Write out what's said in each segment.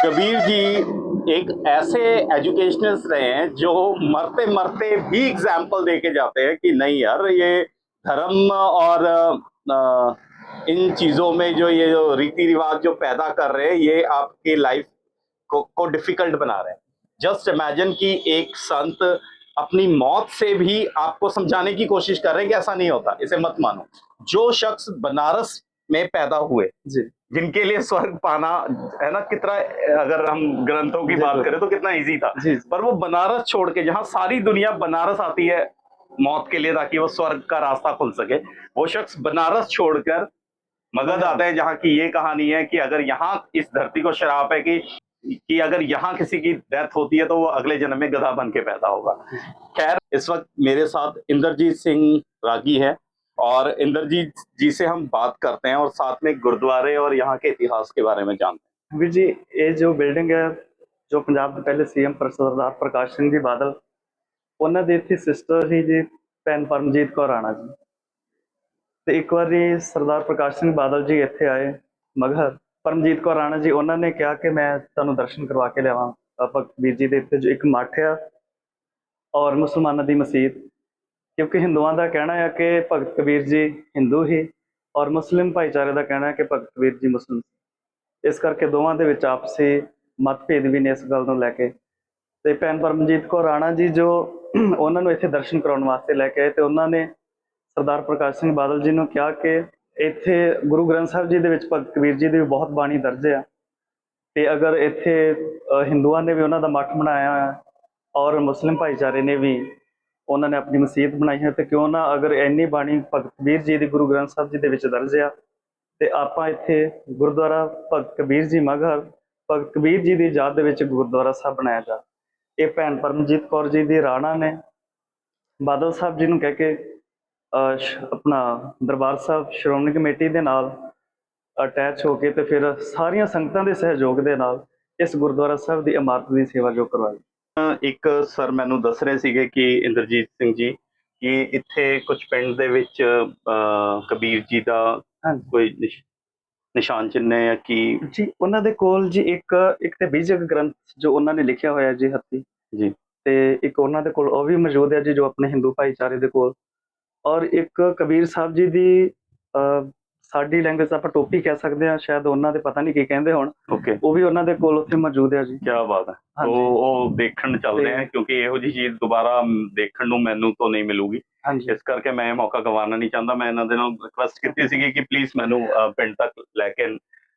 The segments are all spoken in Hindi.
कबीर जी एक ऐसे एजुकेशनिस्ट रहे हैं जो मरते मरते भी एग्जाम्पल दे के जाते हैं कि नहीं यार, ये धर्म और इन चीज़ों में जो रीति रिवाज जो पैदा कर रहे हैं, ये आपकी लाइफ को डिफिकल्ट बना रहे हैं। जस्ट इमेजिन कि एक संत अपनी मौत से भी आपको समझाने की कोशिश कर रहे हैं कि ऐसा नहीं होता, इसे मत मानो। जो शख्स बनारस में पैदा हुए, जी जिनके लिए स्वर्ग पाना है ना, कितना, अगर हम ग्रंथों की बात करें तो कितना इजी था। जी पर वो बनारस छोड़ के, जहां सारी दुनिया बनारस आती है मौत के लिए ताकि वो स्वर्ग का रास्ता खुल सके, वो शख्स बनारस छोड़कर मगध आते हैं, जहाँ की ये कहानी है कि अगर यहाँ इस धरती को श्राप है कि अगर यहाँ किसी की डेथ होती है तो वो अगले जन्म में गधा बन के पैदा होगा। खैर, इस वक्त मेरे साथ इंद्रजीत सिंह रागी है और इंद्रजीत जी से हम बात करते हैं और साथ में गुरुद्वारे और यहाँ के इतिहास के बारे में जानते वीर जी, ये जो बिल्डिंग है, जो पंजाब के पहले सीएम सरदार प्रकाश सिंह जी बादल, ਉਹਨਾਂ ਦੀ ਇੱਥੇ ਸਿਸਟਰ ਸੀ ਜੀ, ਭੈਣ ਪਰਮਜੀਤ ਕੌਰ ਰਾਣਾ ਜੀ। ਤੇ ਇੱਕ ਵਾਰੀ ਸਰਦਾਰ ਪ੍ਰਕਾਸ਼ ਸਿੰਘ ਬਾਦਲ ਜੀ ਇੱਥੇ ਆਏ ਮਗਹਰ। ਪਰਮਜੀਤ ਕੌਰ ਰਾਣਾ ਜੀ ਉਹਨਾਂ ਨੇ ਕਿਹਾ ਕਿ ਮੈਂ ਤੁਹਾਨੂੰ ਦਰਸ਼ਨ ਕਰਵਾ ਕੇ ਲਿਆਵਾਂ। ਆਪਾਂ ਵੀਰ ਜੀ ਦੇ ਇੱਥੇ ਜੋ ਇੱਕ ਮੱਠ ਆ ਔਰ ਮੁਸਲਮਾਨਾਂ ਦੀ ਮਸਜਿਦ, ਕਿਉਂਕਿ ਹਿੰਦੂਆਂ ਦਾ ਕਹਿਣਾ ਹੈ ਕਿ ਭਗਤ ਕਬੀਰ ਜੀ ਹਿੰਦੂ ਹੀ ਔਰ ਮੁਸਲਿਮ ਭਾਈਚਾਰੇ ਦਾ ਕਹਿਣਾ ਹੈ ਕਿ ਭਗਤ ਕਬੀਰ ਜੀ ਮੁਸਲਿਮ ਸੀ। ਇਸ ਕਰਕੇ ਦੋਵਾਂ ਦੇ ਵਿੱਚ ਆਪਸੀ ਮਤਭੇਦ ਵੀ ਨੇ ਇਸ ਗੱਲ ਨੂੰ ਲੈ ਕੇ। ਤੇ ਭੈਣ ਪਰਮਜੀਤ ਕੌਰ ਰਾਣਾ ਜੀ ਜੋ ਉਹਨਾਂ ਨੂੰ ਇੱਥੇ ਦਰਸ਼ਨ ਕਰਾਉਣ ਵਾਸਤੇ ਲੈ ਕੇ ਆਏ ਤੇ ਉਹਨਾਂ ਨੇ ਸਰਦਾਰ ਪ੍ਰਕਾਸ਼ ਸਿੰਘ ਬਾਦਲ ਜੀ ਨੂੰ ਕਿਹਾ ਕਿ ਇੱਥੇ ਗੁਰੂ ਗ੍ਰੰਥ ਸਾਹਿਬ ਜੀ ਦੇ ਵਿੱਚ ਭਗਤ ਕਬੀਰ ਜੀ ਦੀ ਵੀ ਬਹੁਤ ਬਾਣੀ ਦਰਜ ਆ ਤੇ ਅਗਰ ਇੱਥੇ ਹਿੰਦੂਆਂ ਨੇ ਵੀ ਉਹਨਾਂ ਦਾ ਮੱਠ ਬਣਾਇਆ ਔਰ ਮੁਸਲਿਮ ਭਾਈਚਾਰੇ ਨੇ ਵੀ ਉਹਨਾਂ ਨੇ ਆਪਣੀ ਮਸਜਿਦ ਬਣਾਈ ਹੈ ਤੇ ਕਿਉਂ ਨਾ, ਅਗਰ ਇੰਨੀ ਬਾਣੀ ਭਗਤ ਕਬੀਰ ਜੀ ਦੀ ਗੁਰੂ ਗ੍ਰੰਥ ਸਾਹਿਬ ਜੀ ਦੇ ਵਿੱਚ ਦਰਜ ਆ ਤੇ ਆਪਾਂ ਇੱਥੇ ਗੁਰਦੁਆਰਾ ਭਗਤ ਕਬੀਰ ਜੀ ਮਗਹਰ ਭਗਤ ਕਬੀਰ ਜੀ ਦੀ ਯਾਦ ਦੇ ਵਿੱਚ ਗੁਰਦੁਆਰਾ ਸਾਹਿਬ ਬਣਾਇਆ ਜਾ। ਇਹ ਭੈਣ ਪਰਮਜੀਤ ਕੌਰ ਜੀ ਦੀ ਰਾਣਾ ਨੇ ਬਾਦਲ ਸਾਹਿਬ ਜੀ ਨੂੰ ਕਹਿ ਕੇ ਆਪਣਾ ਦਰਬਾਰ ਸਾਹਿਬ ਸ਼੍ਰੋਮਣੀ ਕਮੇਟੀ ਦੇ ਨਾਲ ਅਟੈਚ ਹੋ ਕੇ ਤੇ ਫਿਰ ਸਾਰੀਆਂ ਸੰਗਤਾਂ ਦੇ ਸਹਿਯੋਗ ਦੇ ਨਾਲ ਇਸ ਗੁਰਦੁਆਰਾ ਸਾਹਿਬ ਦੀ ਇਮਾਰਤ ਦੀ ਸੇਵਾ ਜੋ ਕਰਵਾਈ। ਇੱਕ ਸਰ ਮੈਨੂੰ ਦੱਸ ਰਹੇ ਸੀਗੇ ਕਿ ਇੰਦਰਜੀਤ ਸਿੰਘ ਜੀ ਕਿ ਇੱਥੇ ਕੁਝ ਪਿੰਡ ਦੇ ਵਿੱਚ ਕਬੀਰ ਜੀ ਦਾ ਕੋਈ ਨਿਸ਼ਾਨ ਚਿੰਨ੍ਹ ਹੈ ਕਿ ਜੀ ਉਹਨਾਂ ਦੇ ਕੋਲ ਜੀ ਇੱਕ ਤੇ ਬੀਜਕ ਗ੍ਰੰਥ ਜੋ ਉਹਨਾਂ ਨੇ ਲਿਖਿਆ ਹੋਇਆ ਜੀ ਹੱਥੀਂ ਜੀ, ਤੇ ਇੱਕ ਉਹਨਾਂ ਦੇ ਕੋਲ ਉਹ ਵੀ ਮੌਜੂਦ ਹੈ ਜੀ ਜੋ ਆਪਣੇ ਹਿੰਦੂ ਭਾਈਚਾਰੇ ਦੇ ਕੋਲ। ਔਰ ਇੱਕ ਕਬੀਰ ਸਾਹਿਬ ਜੀ ਦੀ ਸਾਡੀ ਲੈਂਗੁਏਜ ਆਪਾਂ ਟੋਪੀ ਕਹਿ ਸਕਦੇ ਹਾਂ, ਸ਼ਾਇਦ ਉਹਨਾਂ ਦੇ ਪਤਾ ਨਹੀਂ ਕੀ ਕਹਿੰਦੇ ਹੁਣ, ਓਕੇ, ਉਹ ਵੀ ਉਹਨਾਂ ਦੇ ਕੋਲ ਉੱਥੇ ਮੌਜੂਦ ਹੈ ਜੀ। ਕੀ ਬਾਤ ਹੈ। ਉਹ ਦੇਖਣ ਚੱਲਦੇ ਆ ਕਿਉਂਕਿ ਇਹੋ ਜਿਹੀ ਚੀਜ਼ ਦੁਬਾਰਾ ਦੇਖਣ ਨੂੰ ਮੈਨੂੰ ਤਾਂ ਨਹੀਂ ਮਿਲੂਗੀ, ਇਸ ਕਰਕੇ ਮੈਂ ਇਹ ਮੌਕਾ ਗਵਾਉਣਾ ਨਹੀਂ ਚਾਹੁੰਦਾ। ਮੈਂ ਇਹਨਾਂ ਦੇ ਨਾਲ ਰਿਕੁਐਸਟ ਕੀਤੀ ਸੀਗੀ ਕਿ ਪਲੀਜ਼ ਮੈਨੂੰ ਪਿੰਡ ਤੱਕ ਲੈ ਕੇ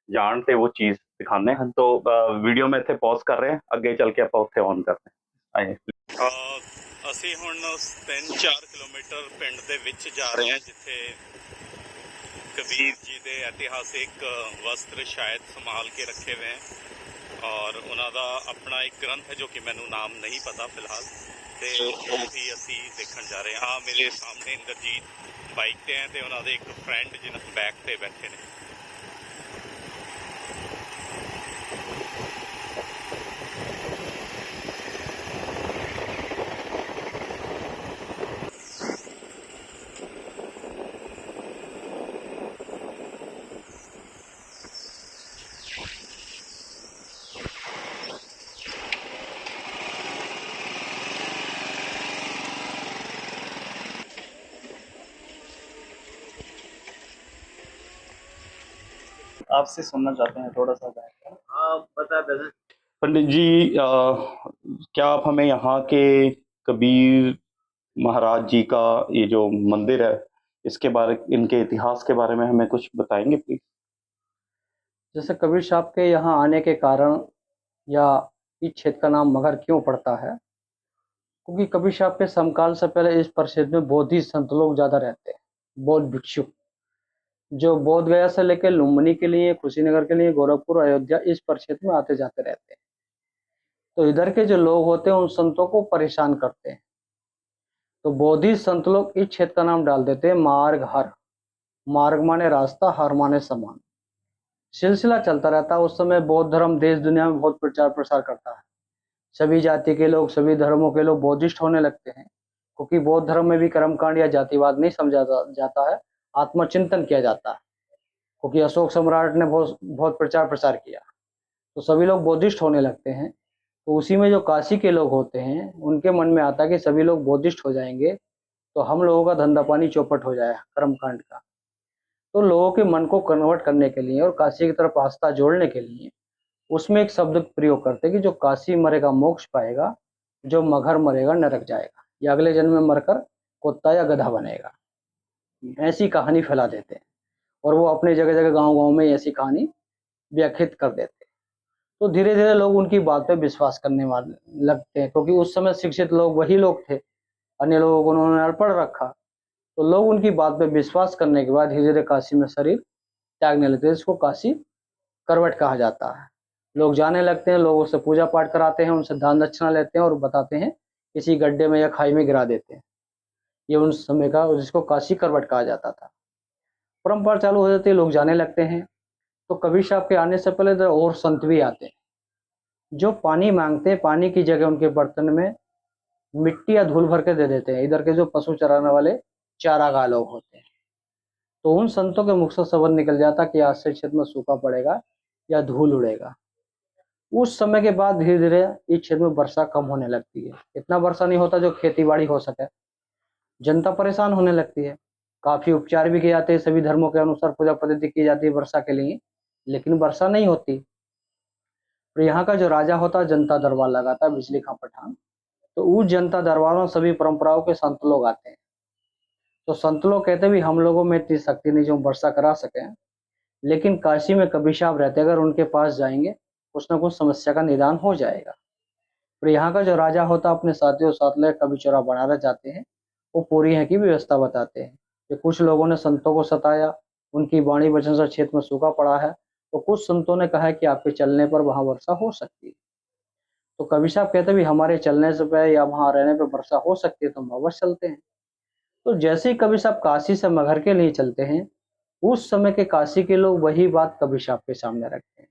ਜਾਣ ਤੇ ਉਹ ਚੀਜ਼ ਦਿਖਾਉਂਦੇ ਹਨ। ਤਾਂ ਵੀਡੀਓ ਮੈਂ ਇੱਥੇ ਪੌਜ਼ ਕਰ ਰਿਹਾ, ਅੱਗੇ ਚੱਲ ਕੇ ਆਪਾਂ ਉੱਥੇ ਔਨ ਕਰਦੇ ਹਾਂ। ਅਸੀਂ ਹੁਣ 3-4 ਕਿਲੋਮੀਟਰ ਪਿੰਡ ਦੇ ਵਿੱਚ ਜਾ ਰਹੇ ਹਾਂ ਜਿੱਥੇ कबीर जी के ऐतिहासिक वस्त्र शायद संभाल के रखे हुए हैं और उन्होंने अपना एक ग्रंथ है जो कि मैनू नाम नहीं पता फिलहाल, तो वो भी असी देखने जा रहे हैं। हाँ, मेरे सामने इंद्रजीत बाइक पे हैं तो उन्होंने एक फ्रेंड जिन्हें बैक पे बैठे ने। आपसे सुनना चाहते हैं थोड़ा सा। बता दें पंडित जी, क्या आप हमें यहाँ के कबीर महाराज जी का ये जो मंदिर है इसके बारे, इनके इतिहास के बारे में हमें कुछ बताएंगे प्लीज? जैसे कबीर साहब के यहाँ आने के कारण या इस क्षेत्र का नाम मगहर क्यों पड़ता है, क्योंकि कबीर साहब के समकाल से पहले इस परिक्षेत्र में बौद्धी संत लोग ज़्यादा रहते हैं। बौद्ध भिक्षु जो बोध गया से लेकर लुम्बिनी के लिए, कुशीनगर के लिए, गोरखपुर, अयोध्या इस परिक्षेत्र में आते जाते रहते हैं। तो इधर के जो लोग होते हैं उन संतों को परेशान करते हैं, तो बौद्धी संत लोग इस क्षेत्र का नाम डाल देते हैं मार्ग हर। मार्ग माने रास्ता, हर माने समान। सिलसिला चलता रहता है। उस समय बौद्ध धर्म देश दुनिया में बहुत प्रचार प्रसार करता है। सभी जाति के लोग, सभी धर्मों के लोग बौद्धिस्ट होने लगते हैं, क्योंकि बौद्ध धर्म में भी कर्मकांड या जातिवाद नहीं समझा जाता है, आत्मचिंतन किया जाता है। क्योंकि अशोक सम्राट ने बहुत प्रचार प्रसार किया, तो सभी लोग बौद्धिस्ट होने लगते हैं। तो उसी में जो काशी के लोग होते हैं उनके मन में आता है कि सभी लोग बौद्धिस्ट हो जाएंगे तो हम लोगों का धंधा पानी चौपट हो जाएगा कर्मकांड का। तो लोगों के मन को कन्वर्ट करने के लिए और काशी की तरफ आस्था जोड़ने के लिए उसमें एक शब्द प्रयोग करते हैं कि जो काशी मरेगा मोक्ष पाएगा, जो मगर मरेगा नरक जाएगा, या अगले जन्म में मरकर कुत्ता या गधा बनेगा। ऐसी कहानी फैला देते हैं और वो अपने जगह जगह गांव गांव में ऐसी कहानी व्याख्यात कर देते हैं। तो धीरे धीरे लोग उनकी बात पे विश्वास करने वाले लगते हैं, क्योंकि उस समय शिक्षित लोग वही लोग थे, अन्य लोगों को उन्होंने अनपढ़ रखा। तो लोग उनकी बात पे विश्वास करने के बाद धीरे धीरे काशी में शरीर त्यागने लगते हैं। इसको काशी करवट कहा जाता है। लोग जाने लगते हैं, लोगों से पूजा पाठ कराते हैं, उनसे दान दक्षिणा लेते हैं और बताते हैं किसी गड्ढे में या खाई में गिरा देते हैं। ये उन समय का जिसको काशी करवट कहा जाता था। परंपरा चालू हो जाती है, लोग जाने लगते हैं। तो कबीर साहब के आने से पहले तो और संत भी आते हैं जो पानी मांगते हैं, पानी की जगह उनके बर्तन में मिट्टी या धूल भर के दे देते हैं। इधर के जो पशु चराने वाले चारागाह लोग होते हैं, तो उन संतों के मुख से शब्द निकल जाता कि आज से क्षेत्र में सूखा पड़ेगा या धूल उड़ेगा। उस समय के बाद धीरे धीरे इस क्षेत्र में वर्षा कम होने लगती है। इतना वर्षा नहीं होता जो खेती बाड़ी हो सके। जनता परेशान होने लगती है। काफी उपचार भी किए जाते हैं, सभी धर्मों के अनुसार पूजा पद्धति की जाती है वर्षा के लिए, लेकिन वर्षा नहीं होती। तो यहाँ का जो राजा होता है जनता दरबार लगाता है, बिजली खां पठान। तो उस जनता दरबार में सभी परंपराओं के संत लोग आते हैं। तो संत लोग कहते भी हम लोगों में इतनी शक्ति नहीं जो वर्षा करा सके, लेकिन काशी में कबीर साहब रहते, अगर उनके पास जाएंगे कुछ ना कुछ समस्या का निदान हो जाएगा। तो यहाँ का जो राजा होता अपने साथियों साथ ले कबीर चौरा बनारस जाते हैं, वो पूरी यहाँ की व्यवस्था बताते हैं कि कुछ लोगों ने संतों को सताया, उनकी वाणी वचन से क्षेत्र में सूखा पड़ा है, तो कुछ संतों ने कहा है कि आपके चलने पर वहां वर्षा हो सकती है। तो कबीर साहब कहते भी हमारे चलने से पे या वहां रहने पे वर्षा हो सकती है, तो हम अवश्य चलते हैं। तो जैसे ही कबीर साहब काशी से मगहर के लिए चलते हैं, उस समय के काशी के लोग वही बात कबीर साहब के सामने रखते हैं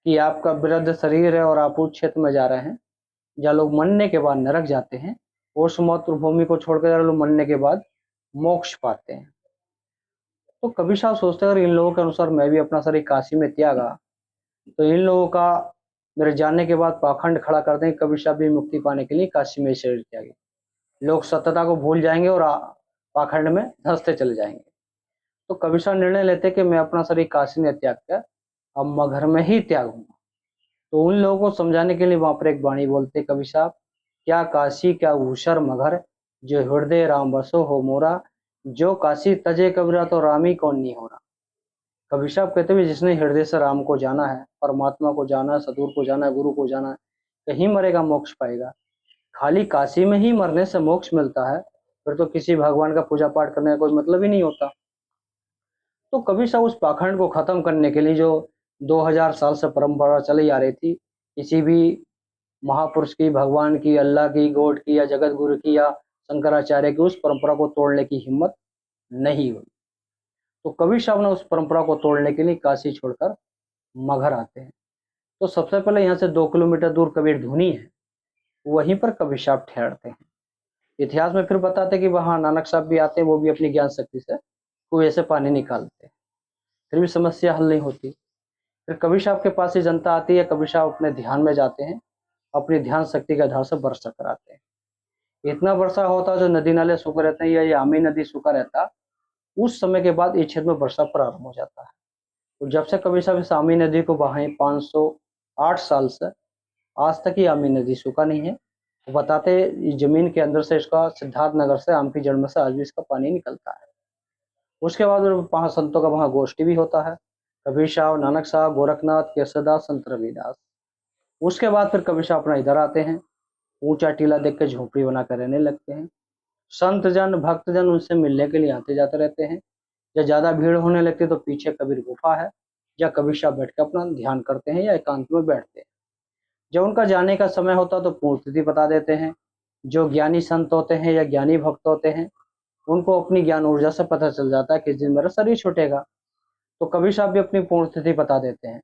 कि आपका वृद्ध शरीर है और आप उस क्षेत्र में जा रहे हैं जहाँ लोग मरने के बाद नरक जाते हैं, और उस मातृभूमि को छोड़कर लोग मरने के बाद मोक्ष पाते हैं। तो कबीर साहब सोचते हैं अगर इन लोगों के अनुसार मैं भी अपना शरीर काशी में त्यागा, तो इन लोगों का मेरे जाने के बाद पाखंड खड़ा कर दें। कबीर साहब भी मुक्ति पाने के लिए काशी में शरीर त्यागे, लोग सत्यता को भूल जाएंगे और पाखंड में धंसते चले जाएंगे। तो कबीर साहब निर्णय लेते कि मैं अपना शरीर काशी में त्याग कर अब मगहर में ही त्यागूंगा। तो उन लोगों को समझाने के लिए वहां पर एक वाणी बोलते कबीर साहब, क्या काशी क्या ऊसर मगहर, जो हृदय राम बसो हो मोरा, जो काशी तजे कबीरा तो रामी कौन नहीं हो रहा। कबीर साहब कहते हुए जिसने हृदय से राम को जाना है, परमात्मा को जाना है, सदगुरु को जाना है, गुरु को जाना है, कहीं मरेगा मोक्ष पाएगा। खाली काशी में ही मरने से मोक्ष मिलता है, फिर तो किसी भगवान का पूजा पाठ करने का कोई मतलब ही नहीं होता। तो कबीर साहब उस पाखंड को खत्म करने के लिए जो 2000 साल से परंपरा चली आ रही थी, किसी भी महापुरुष की, भगवान की, अल्लाह की, गॉड की या जगत गुरु की या शंकराचार्य की, उस परंपरा को तोड़ने की हिम्मत नहीं हुई। तो कबीर साहब ने उस परंपरा को तोड़ने के लिए काशी छोड़कर मगहर आते हैं। तो सबसे पहले यहाँ से 2 किलोमीटर दूर कबीर धुनी है, वहीं पर कबीर साहब ठहरते हैं। इतिहास में फिर बताते कि वहां नानक साहब भी आते हैं, वो भी अपनी ज्ञान शक्ति से कुएं से पानी निकालते हैं, फिर भी समस्या हल नहीं होती। फिर कबीर साहब के पास ही जनता आती है, कबीर साहब अपने ध्यान में जाते हैं, अपनी ध्यान शक्ति के आधार से वर्षा कराते हैं। इतना वर्षा होता है जो नदी नाले सूखे रहते हैं या ये आमी नदी सूखा रहता, उस समय के बाद इस क्षेत्र में वर्षा प्रारंभ हो जाता है। तो जब से कबीर साहब इस आमी नदी को बहाए 508 साल से आज तक ही आमी नदी सूखा नहीं है। तो बताते जमीन के अंदर से इसका सिद्धार्थ नगर से आम की जड़ में से आज भी इसका पानी निकलता है। उसके बाद पांच संतों का वहां गोष्ठी भी होता है, कबीर साहब, नानक साहब, गोरखनाथ, केसरदास, संत रविदास। उसके बाद फिर कबीर साहब अपना इधर आते हैं, ऊंचा टीला देख के झोपड़ी बनाकर रहने लगते हैं। संत जन भक्तजन उनसे मिलने के लिए आते जाते रहते हैं। जब ज्यादा भीड़ होने लगती है तो पीछे कबीर गुफा है, या कबीर साहब बैठ कर अपना ध्यान करते हैं या एकांत में बैठते हैं। जब उनका जाने का समय होता तो पूर्ण तिथि बता देते हैं। जो ज्ञानी संत होते हैं या ज्ञानी भक्त होते हैं, उनको अपनी ज्ञान ऊर्जा से पता चल जाता है किस दिन मेरा शरीर छूटेगा। तो कबीर साहब भी अपनी पूर्ण तिथि बता देते हैं।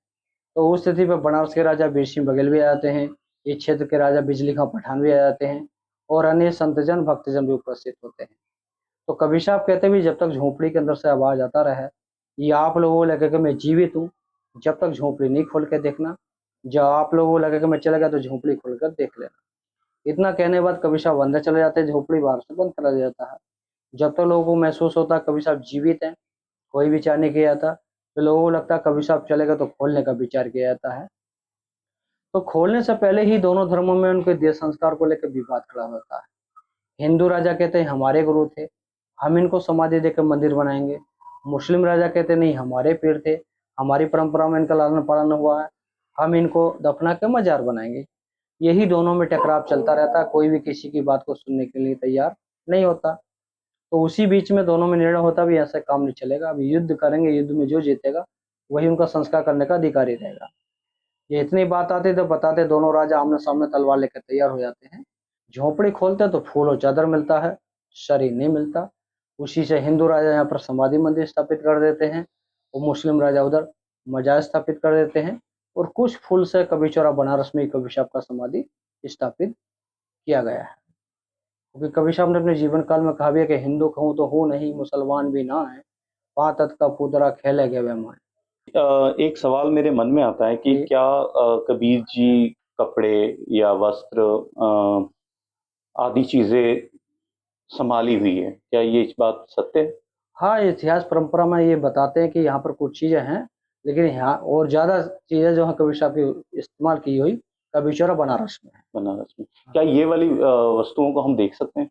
तो उस तिथि पर बनारस के राजा बीर सिंह बघेल भी आ जाते हैं, इस क्षेत्र के राजा बिजली खां पठान भी आ जाते हैं, और अन्य संतजन भक्तजन भी उपस्थित होते हैं। तो कबीर साहब कहते भी जब तक झोपड़ी के अंदर से आवाज आता रहे, ये आप लोगों को लगे कि मैं जीवित हूँ, जब तक झोपड़ी नहीं खोल के देखना, जब आप लोगों को लगे कि मैं चला गया तो झोपड़ी खोलकर देख लेना। इतना कहने के बाद कबीर साहब अंदर चले जाते हैं, झोपड़ी बाहर से बंद करा दिया जाता है। जब तक लोगों को महसूस होता है कबीर साहब जीवित हैं, कोई विचार नहीं किया जाता, तो लोगों को लगता है कबीर साहब चले गए तो खोलने का विचार किया जाता है। तो खोलने से पहले ही दोनों धर्मों में उनके देह संस्कार को लेकर विवाद खड़ा होता है। हिंदू राजा कहते हैं हमारे गुरु थे, हम इनको समाधि देकर मंदिर बनाएंगे। मुस्लिम राजा कहते नहीं, हमारे पीर थे, हमारी परंपरा में इनका लालन पालन हुआ है, हम इनको दफना के मजार बनाएंगे। यही दोनों में टकराव चलता रहता है, कोई भी किसी की बात को सुनने के लिए तैयार नहीं होता। तो उसी बीच में दोनों में निर्णय होता भी ऐसा काम नहीं चलेगा, अभी युद्ध करेंगे, युद्ध में जो जीतेगा वही उनका संस्कार करने का अधिकारी रहेगा। ये इतनी बात आती तो बताते दोनों राजा आमने सामने तलवार लेकर तैयार हो जाते हैं। झोपड़ी खोलते हैं तो फूल और चादर मिलता है, शरीर नहीं मिलता। उसी से हिंदू राजा यहाँ पर समाधि मंदिर स्थापित कर देते हैं और मुस्लिम राजा उधर मजार स्थापित कर देते हैं। और कुछ फूल से कबीर चौरा बनारस में कबीर साहब का समाधि स्थापित किया गया है। क्योंकि कबीर साहब ने अपने जीवन काल में कहा भी है कि हिंदू कहूँ तो हूँ नहीं, मुसलमान भी ना है, पातत का पुतरा खेले गए माए। एक सवाल मेरे मन में आता है कि जी। क्या कबीर जी कपड़े या वस्त्र आदि चीजें संभाली हुई है, क्या ये इस बात सत्य है? हाँ, इतिहास परंपरा में ये बताते हैं कि यहाँ पर कुछ चीजें हैं, लेकिन यहाँ और ज्यादा चीजें जो है कबीर साहब की इस्तेमाल की हुई कबीर चौरा बनारस में है। बनारस में क्या ये वाली वस्तुओं को हम देख सकते हैं?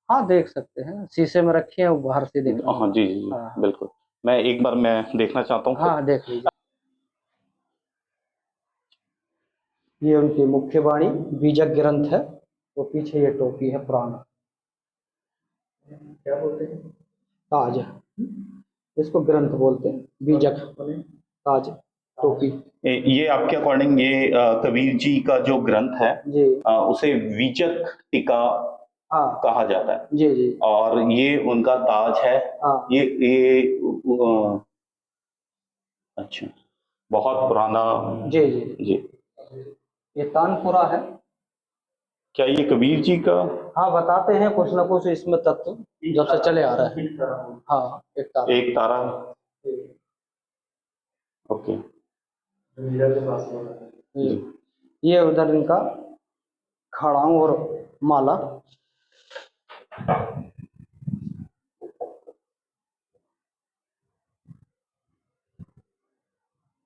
हाँ, देख सकते हैं, शीशे में रखे हैं, बाहर से देख हाँ जी जी जी, हाँ। बिल्कुल। मैं एक बार मैं देखना चाहता हूँ। हाँ, देख लीजिए। ये उनकी मुख्य वाणी बीजक ग्रंथ है, वो पीछे ये टोपी है पुराना, क्या बोलते हैं, ताज, इसको ग्रंथ बोलते हैं, बीजक ताज टोपी। ये आपके अकॉर्डिंग ये कबीर जी का जो ग्रंथ है जी उसे विजक टीका हाँ कहा जाता है, जी जी और ये उनका ताज है। हाँ ये अच्छा, बहुत पुराना। जी जी जी, ये तानपुरा है। क्या ये कबीर जी का? हाँ, बताते हैं कुछ ना कुछ इसमें तत्व जब से चले आ रहा है। हाँ, एक तारा। एक तारा, ओके। ये उधर इनका खड़ाऊ और माला।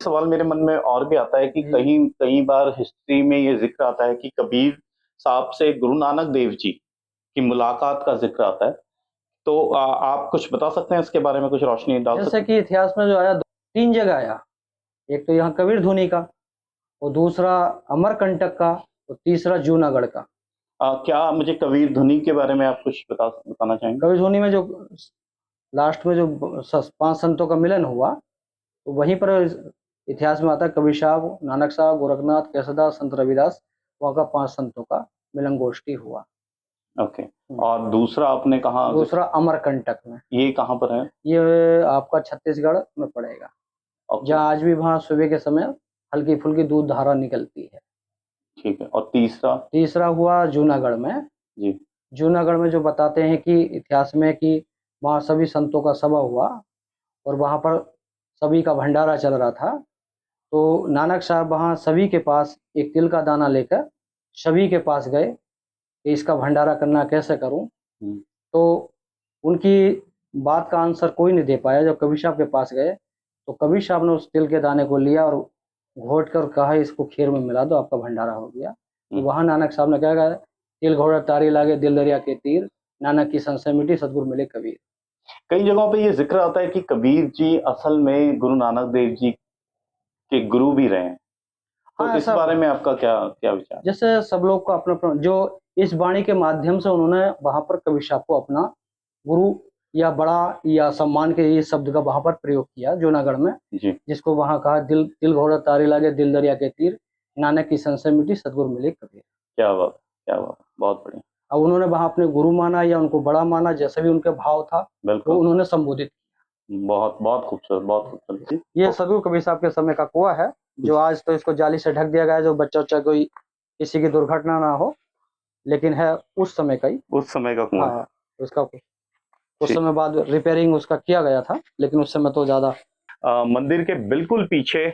सवाल मेरे मन में और भी आता है कि कई बार हिस्ट्री में ये जिक्र आता है कि कबीर साहब से गुरु नानक देव जी की मुलाकात का जिक्र आता है, तो आप कुछ बता सकते हैं इसके बारे में, कुछ रोशनी डाल सकते जैसे कि इतिहास में जो आया, तीन जगह आया, एक तो यहाँ कबीर धुनी का, और दूसरा अमरकंटक का, और तीसरा जूनागढ़ का। क्या मुझे कबीर धुनी के बारे में आप कुछ बताना चाहेंगे? कबीर धुनी में जो लास्ट में जो 5 संतों का मिलन हुआ, तो वहीं पर इतिहास में आता है कबीर साहब, नानक साहब, गोरखनाथ, केसरदास, संत रविदास, वहाँ का 5 संतों का मिलन गोष्ठी हुआ। ओके। और दूसरा आपने कहा? दूसरा अमरकंटक में। ये कहाँ पर है? ये आपका छत्तीसगढ़ में पड़ेगा, जहाँ आज भी वहाँ सुबह के समय हल्की फुल्की दूध धारा निकलती है। ठीक है। और तीसरा हुआ जूनागढ़ में। जी। जूनागढ़ में जो बताते हैं कि इतिहास में कि वहाँ सभी संतों का सभा हुआ और वहाँ पर सभी का भंडारा चल रहा था। तो नानक साहब वहाँ सभी के पास एक तिल का दाना लेकर सभी के पास गए कि इसका भंडारा करना कैसे करूं। तो उनकी बात का आंसर कोई नहीं दे पाया। जब कबीर साहब के पास गए तो कबीर साहब ने उस तिल के दाने को लिया और घोट कर कहा इसको खीर में मिला दो, आपका भंडारा हो गया। तो वहाँ नानक साहब ने क्या कहा, तिल घोड़ा तारी लागे दिल दरिया के तीर, नानक की संशय मिटी सतगुरु मिले कबीर। कई जगहों पे ये जिक्र आता है कि कबीर जी असल में गुरु नानक देव जी के गुरु भी रहे हैं, तो हाँ, इस बारे में आपका क्या विचार? जैसे सब लोग को अपना जो इस वाणी के माध्यम से उन्होंने वहां पर कबीर साहब को अपना गुरु या बड़ा या सम्मान के ये शब्द का वहां पर प्रयोग किया जूनागढ़ में जी। जिसको वहां कहा दिल घोड़ा तारी लागे दिल दरिया के तीर, नानक की संशय मिटी सतगुरु मिले कबीर। क्या बात, बहुत बढ़िया। अब उन्होंने वहां अपने गुरु माना या उनको बड़ा माना, जैसे भी उनके भाव था तो उन्होंने संबोधित किया। बहुत खूबसूरत, बहुत खूबसूरत। ये सदगुरु कबीर साहब के समय का कुआं है, जो आज तो इसको जाली से ढक दिया गया है, जो बच्चा कोई किसी की दुर्घटना ना हो, लेकिन है उस समय का ही, उस समय का कुआं। हाँ, उसका उस समय बाद रिपेयरिंग उसका किया गया था, लेकिन उस समय तो ज्यादा। मंदिर के बिल्कुल पीछे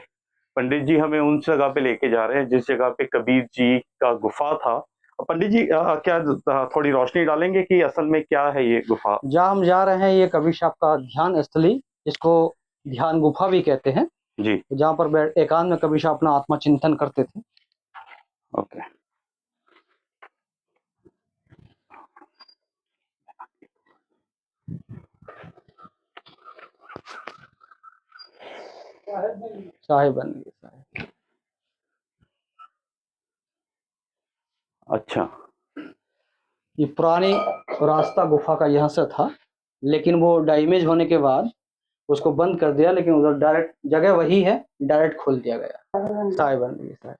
पंडित जी हमें उन जगह पे लेके जा रहे हैं जिस जगह पे कबीर जी का गुफा था। पंडित जी क्या थोड़ी रोशनी डालेंगे कि असल में क्या है ये गुफा? जहाँ हम जा रहे हैं ये कबीर साहब का ध्यान स्थली, इसको ध्यान गुफा भी कहते हैं, जी। जहाँ पर एकांत में कबीर साहब अपना आत्मा चिंतन करते थे। ओके। साहिब बन गए साहिब। अच्छा। ये पुरानी रास्ता गुफा का यहाँ से था, लेकिन वो डैमेज होने के बाद उसको बंद कर दिया, लेकिन उधर डायरेक्ट जगह वही है, डायरेक्ट खोल दिया गया। साहिब बन गए साहिब।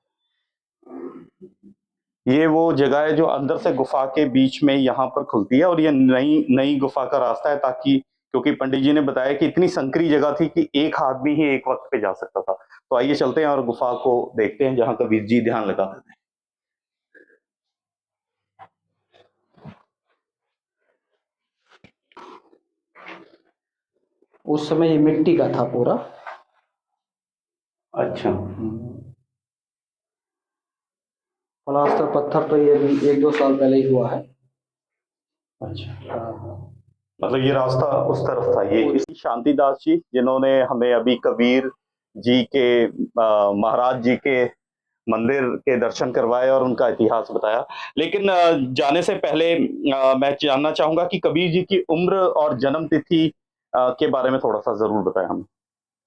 ये वो जगह है जो अंदर से गुफा के बीच में यहाँ पर खुलती है, और ये नई गुफा का रास्ता है, ताकि क्योंकि पंडित जी ने बताया कि इतनी संकरी जगह थी कि एक आदमी ही एक वक्त पे जा सकता था। तो आइए चलते हैं और गुफा को देखते हैं जहाँ कबीर जी ध्यान लगाते थे। उस समय ये मिट्टी का था पूरा। अच्छा। प्लास्टर पत्थर तो ये भी 1-2 साल पहले ही हुआ है। अच्छा। मतलब ये रास्ता उस तरफ था। ये शांतिदास जी जिन्होंने हमें अभी कबीर जी के महाराज जी के मंदिर के दर्शन करवाए और उनका इतिहास बताया। लेकिन जाने से पहले मैं जानना चाहूंगा कि कबीर जी की उम्र और जन्म तिथि के बारे में थोड़ा सा जरूर बताएं हमें।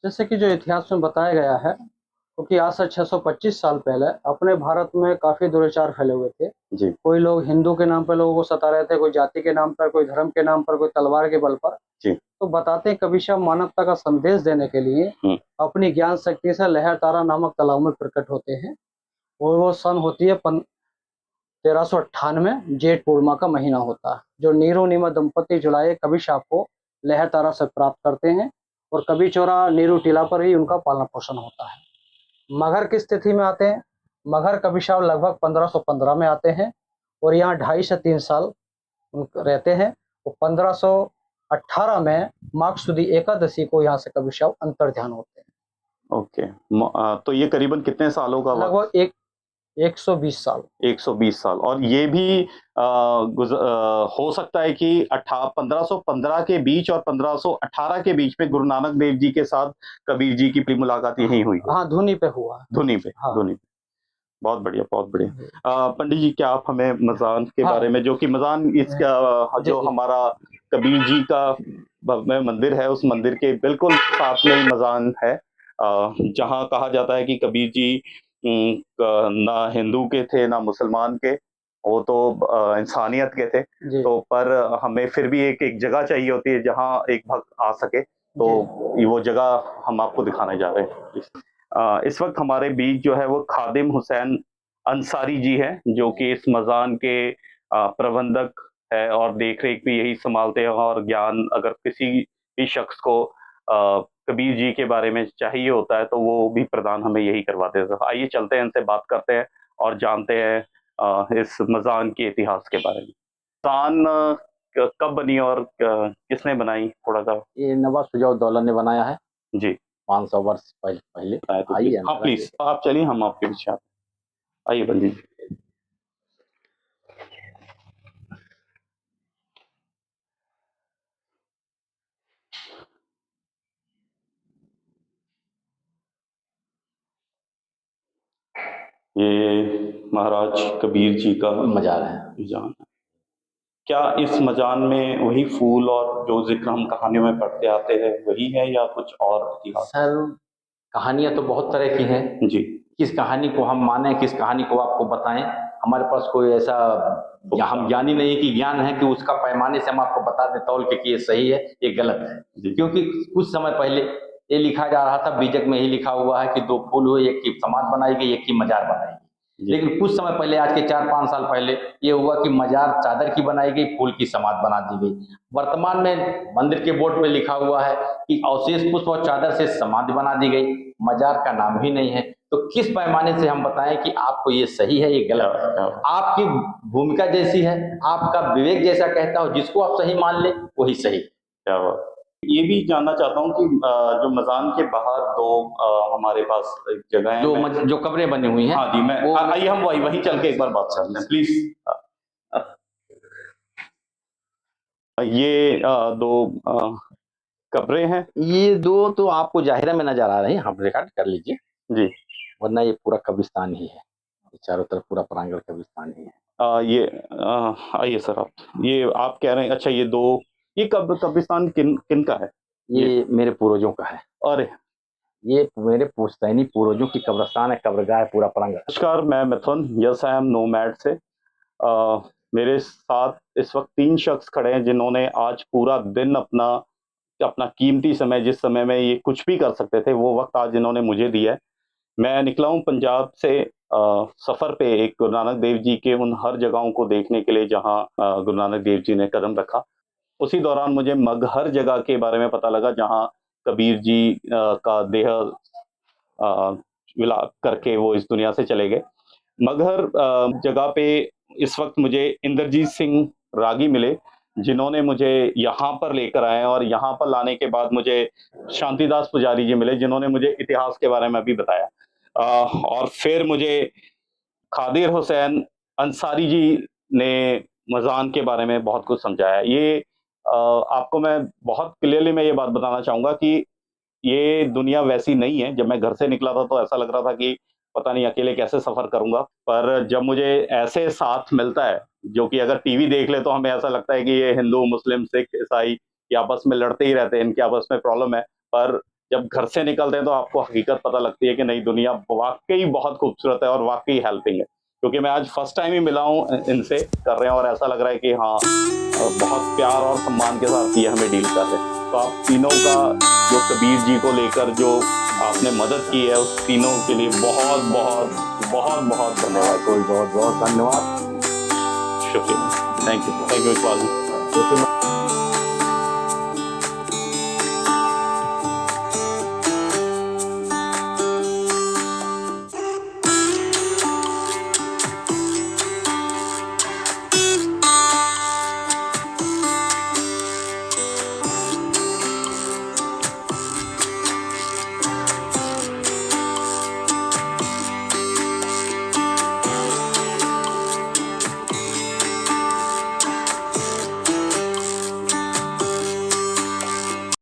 जैसे कि जो इतिहास में बताया गया है, क्योंकि आज से 625 साल पहले अपने भारत में काफी दुराचार फैले हुए थे जी। कोई लोग हिंदू के नाम पर लोगों को सता रहे थे, कोई जाति के नाम पर, कोई धर्म के नाम पर, कोई तलवार के बल पर। जी। तो बताते हैं कबीर साहब मानवता का संदेश देने के लिए अपनी ज्ञान शक्ति से लहर तारा नामक तालाब में प्रकट होते हैं, और वो सन होती है 1398, जेठ पूर्णिमा का महीना होता है, जो नीरू नीमा दंपति जुलाए कबीर साहब को लहर तारा से प्राप्त करते हैं, और कबीर चौरा नीरू टीला पर ही उनका पालन पोषण होता है। मगर किस तिथि में आते हैं? मगर कबीर साहब लगभग 1515 में आते हैं, और यहाँ 2.5 से 3 साल रहते हैं। वो 1518 में माघ सुदी एकादशी को यहाँ से कबीर साहब अंतर ध्यान होते हैं। ओके। तो ये करीबन कितने सालों का? लगभग 120 साल। 120 साल। और ये भी हो सकता है कि 1515 के बीच और 1518 के बीच में गुरु नानक देव जी के साथ कबीर जी की पहली मुलाकात यही हुई। हाँ, धुनी पे हुआ। धुनी पे। हाँ। धुनी पे। बहुत बढ़िया, बहुत बढ़िया। पंडित जी क्या आप हमें मजान के हाँ। बारे में, जो कि मजान इसका जो हमारा कबीर जी का भव्य मंदिर है, उस मंदिर के बिल्कुल साथ में ही मजान है, जहाँ कहा जाता है कि कबीर जी ना हिंदू के थे ना मुसलमान के, वो तो इंसानियत के थे। तो पर हमें फिर भी एक जगह चाहिए होती है जहाँ एक भक्त आ सके, तो वो जगह हम आपको दिखाने जा रहे हैं। इस वक्त हमारे बीच जो है वो खादिम हुसैन अंसारी जी हैं, जो कि इस मजान के प्रबंधक है और देख रेख भी यही संभालते हैं, और ज्ञान अगर किसी भी शख्स को कबीर जी के बारे में चाहिए होता है तो वो भी प्रदान हमें यही करवाते हैं। तो आइए चलते हैं, इनसे बात करते हैं और जानते हैं इस मजान के इतिहास के बारे में। मजान कब बनी और किसने बनाई, थोड़ा सा? ये नवाब शुजा-उद-दौला ने बनाया है जी। 500 वर्ष पहले। आइए। हाँ प्लीज, आप चलिए, हम आपके पीछे आइए। पंडित जी ये महाराज कबीर जी का मजार है। मजान है। क्या इस मजान में वही फूल और जो जिक्र हम कहानियों में पढ़ते आते हैं वही है, या कुछ और इतिहास? सर, कहानियाँ तो बहुत तरह की हैं जी। किस कहानी को हम माने, किस कहानी को आपको बताएं? हमारे पास कोई ऐसा हम ज्ञानी नहीं कि ज्ञान है कि उसका पैमाने से हम आपको बता दें तौल के कि ये सही है ये गलत है। क्योंकि कुछ समय पहले ये लिखा जा रहा था, बीजक में ही लिखा हुआ है कि 2 फूल हुए, एक की समाध बनाई गई, एक की मजार बनाई गई। लेकिन कुछ समय पहले, आज के 4-5 साल पहले, ये हुआ कि मजार चादर की बनाई गई, फूल की समाध बना दी गई। वर्तमान में मंदिर के बोर्ड पे लिखा हुआ है कि अवशेष पुष्प और चादर से समाधि बना दी गई, मजार का नाम ही नहीं है। तो किस पैमाने से हम बताएं कि आपको ये सही है ये गलत है? आपकी भूमिका जैसी है, आपका विवेक जैसा कहता हो, जिसको आप सही मान ले वही सही। क्या बात। ये भी जानना चाहता हूँ कि जो मजान के बाहर दो हमारे पास एक जगह है, जो कब्रें बनी हुई हैं, हाँ जी, मैं आइए हम वहीं चल के एक बार बात करते हैं प्लीज। ये दो कब्रें हैं ये दो तो आपको जाहिरा में नजर आ रही हैं, आप रिकॉर्ड कर लीजिए जी, वरना ये पूरा कब्रिस्तान ही है, चारों तरफ पूरा प्रांगण कब्रिस्तान ही है। ये आइए सर, ये आप कह रहे हैं, अच्छा ये दो, ये कब्रिस्तान किन का है? ये मेरे पूर्वजों का है, और ये मेरे पुश्तैनी पूर्वजों की कब्रिस्तान है, कब्रगाह है, पूरा प्रांगण। नमस्कार, मैं मिथुन, यस आई एम नोमैड से। मेरे साथ इस वक्त 3 शख्स खड़े हैं जिन्होंने आज पूरा दिन अपना कीमती समय, जिस समय में ये कुछ भी कर सकते थे, वो वक्त आज इन्होंने मुझे दिया है। मैं निकला हूँ पंजाब से सफ़र पे, एक गुरु नानक देव जी के उन हर जगहों को देखने के लिए जहाँ गुरु नानक देव जी ने कदम रखा। उसी दौरान मुझे मगहर जगह के बारे में पता लगा जहाँ कबीर जी का देह विलाप करके वो इस दुनिया से चले गए। मगहर जगह पे इस वक्त मुझे इंद्रजीत सिंह रागी मिले, जिन्होंने मुझे यहाँ पर लेकर आए, और यहाँ पर लाने के बाद मुझे शांतिदास पुजारी जी मिले, जिन्होंने मुझे इतिहास के बारे में भी बताया। और फिर मुझे खादिर हुसैन अंसारी जी ने मज़ान के बारे में बहुत कुछ समझाया। ये आपको मैं बहुत क्लियरली मैं ये बात बताना चाहूँगा कि ये दुनिया वैसी नहीं है। जब मैं घर से निकला था तो ऐसा लग रहा था कि पता नहीं अकेले कैसे सफ़र करूँगा, पर जब मुझे ऐसे साथ मिलता है, जो कि अगर टीवी देख ले तो हमें ऐसा लगता है कि ये हिंदू, मुस्लिम, सिख, ईसाई ये आपस में लड़ते ही रहते हैं, इनके आपस में प्रॉब्लम है। पर जब घर से निकलते हैं तो आपको हकीकत पता लगती है कि नहीं, दुनिया वाक़ई बहुत खूबसूरत है और वाक़ई हेल्पिंग है। क्योंकि मैं आज फर्स्ट टाइम ही मिला हूँ इनसे, कर रहे हैं, और ऐसा लग रहा है कि हाँ, बहुत प्यार और सम्मान के साथ ये हमें डील कर रहे हैं। तो आप तीनों का जो कबीर जी को लेकर जो आपने मदद की है, उस तीनों के लिए बहुत बहुत बहुत बहुत धन्यवाद। कोई बहुत बहुत धन्यवाद, शुक्रिया, थैंक यू इकबाल जी।